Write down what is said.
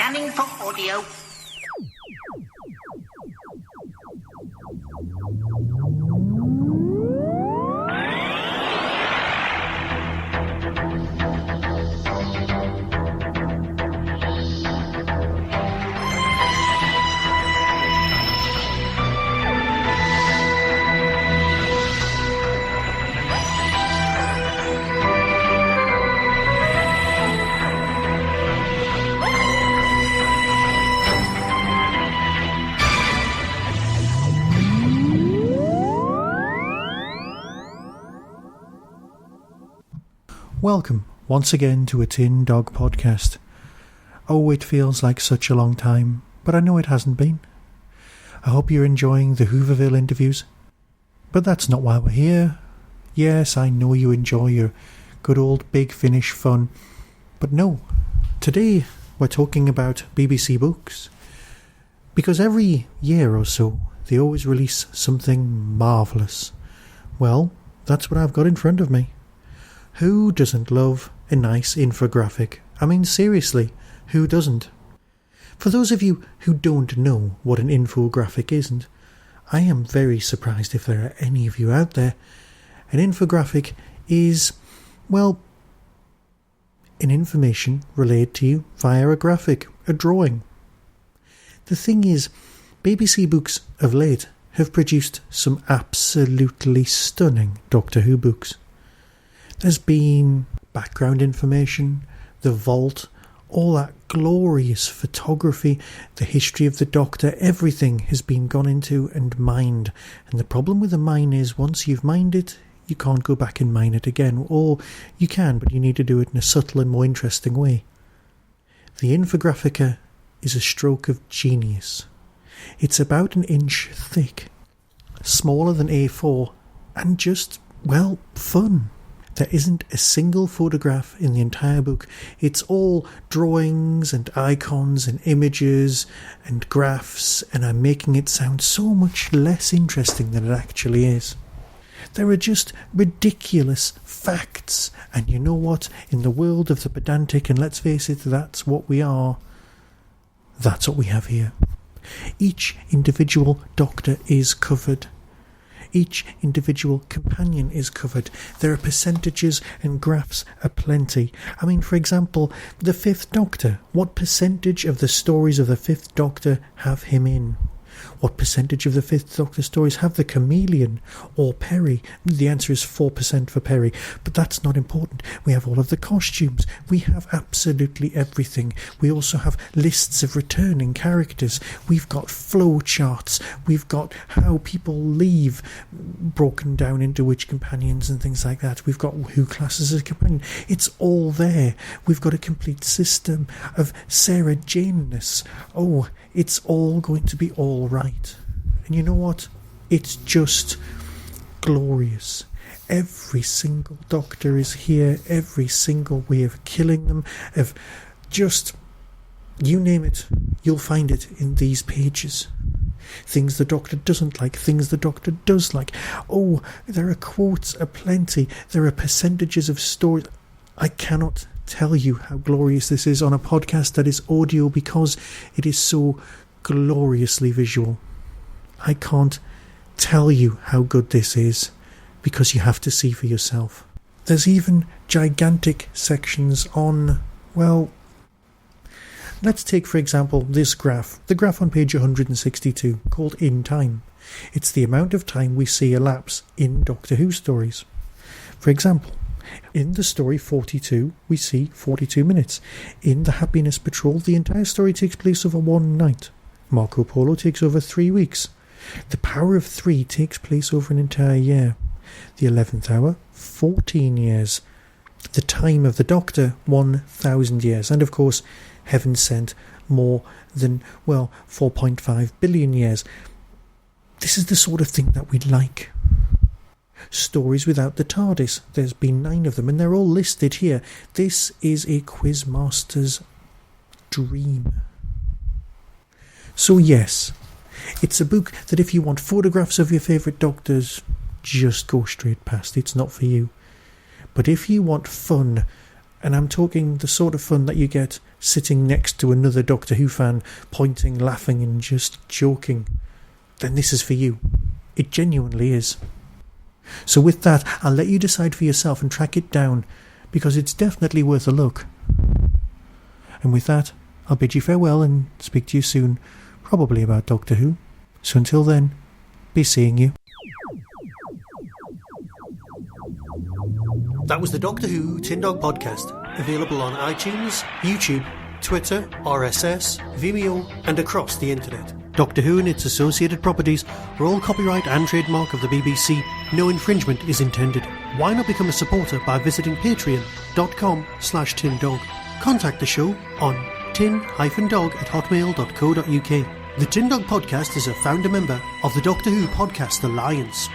Scanning for audio. Welcome once again to a Tin Dog podcast. Oh, it feels like such a long time, but I know it hasn't been. I hope you're enjoying the Hooverville interviews. But that's not why we're here. Yes, I know you enjoy your good old Big Finish fun. But no, today we're talking about BBC books. Because every year or so, they always release something marvellous. Well, that's what I've got in front of me. Who doesn't love a nice infographic? I mean, seriously, who doesn't? For those of you who don't know what an infographic isn't, I am very surprised if there are any of you out there. An infographic is, well, an information relayed to you via a graphic, a drawing. The thing is, BBC Books of late have produced some absolutely stunning Doctor Who books. There's been background information, the vault, all that glorious photography, the history of the Doctor, everything has been gone into and mined. And the problem with a mine is once you've mined it, you can't go back and mine it again. Or you can, but you need to do it in a subtle and more interesting way. The Infographica is a stroke of genius. It's about an inch thick, smaller than A4, and just, well, fun. There isn't a single photograph in the entire book. It's all drawings and icons and images and graphs, and I'm making it sound so much less interesting than it actually is. There are just ridiculous facts, and you know what? In the world of the pedantic, and let's face it, that's what we are, that's what we have here. Each individual Doctor is covered. Each individual companion is covered. There are percentages and graphs aplenty. I mean, for example, the Fifth Doctor. What percentage of the stories of the Fifth Doctor have him in? What percentage of the Fifth Doctor stories have the Chameleon or Perry? The answer is 4% for Perry, but that's not important. We have all of the costumes. We have absolutely everything. We also have lists of returning characters. We've got flow charts. We've got how people leave broken down into which companions and things like that. We've got who classes as a companion. It's all there. We've got a complete system of Sarah Jane-ness. Oh, it's all going to be all right. And you know what? It's just glorious. Every single Doctor is here. Every single way of killing them, of just, you name it, you'll find it in these pages. Things the Doctor doesn't like, things the Doctor does like. Oh, there are quotes aplenty. There are percentages of stories. I cannot tell you how glorious this is on a podcast that is audio because it is so gloriously visual. I can't tell you how good this is because you have to see for yourself. There's even gigantic sections on, well, let's take for example this graph, the graph on page 162 called In Time. It's the amount of time we see elapse in Doctor Who stories. For example, in the story 42, we see 42 minutes. In the Happiness Patrol, the entire story takes place over one night. Marco Polo takes over 3 weeks. The Power of 3 takes place over an entire year. The 11th Hour, 14 years. The Time of the Doctor, 1,000 years. And of course, Heaven Sent, more than, well, 4.5 billion years. This is the sort of thing that we'd like. Stories without the TARDIS. There's been 9 of them, and they're all listed here. This is a Quizmaster's dream. So yes, it's a book that if you want photographs of your favourite Doctors, just go straight past. It's not for you. But if you want fun And I'm talking the sort of fun that you get sitting next to another Doctor Who fan, pointing, laughing and just joking. Then this is for you. It genuinely is. So with that, I'll let you decide for yourself and track it down, because it's definitely worth a look. And with that, I'll bid you farewell and speak to you soon, probably about Doctor Who. So until then, be seeing you. That was the Doctor Who Tin Dog Podcast, available on iTunes, YouTube, Twitter, RSS, Vimeo, and across the internet. Doctor Who and its associated properties are all copyright and trademark of the BBC. No infringement is intended. Why not become a supporter by visiting patreon.com/tindog. Contact the show on tin-dog@hotmail.co.uk. The Tin Dog Podcast is a founder member of the Doctor Who Podcast Alliance.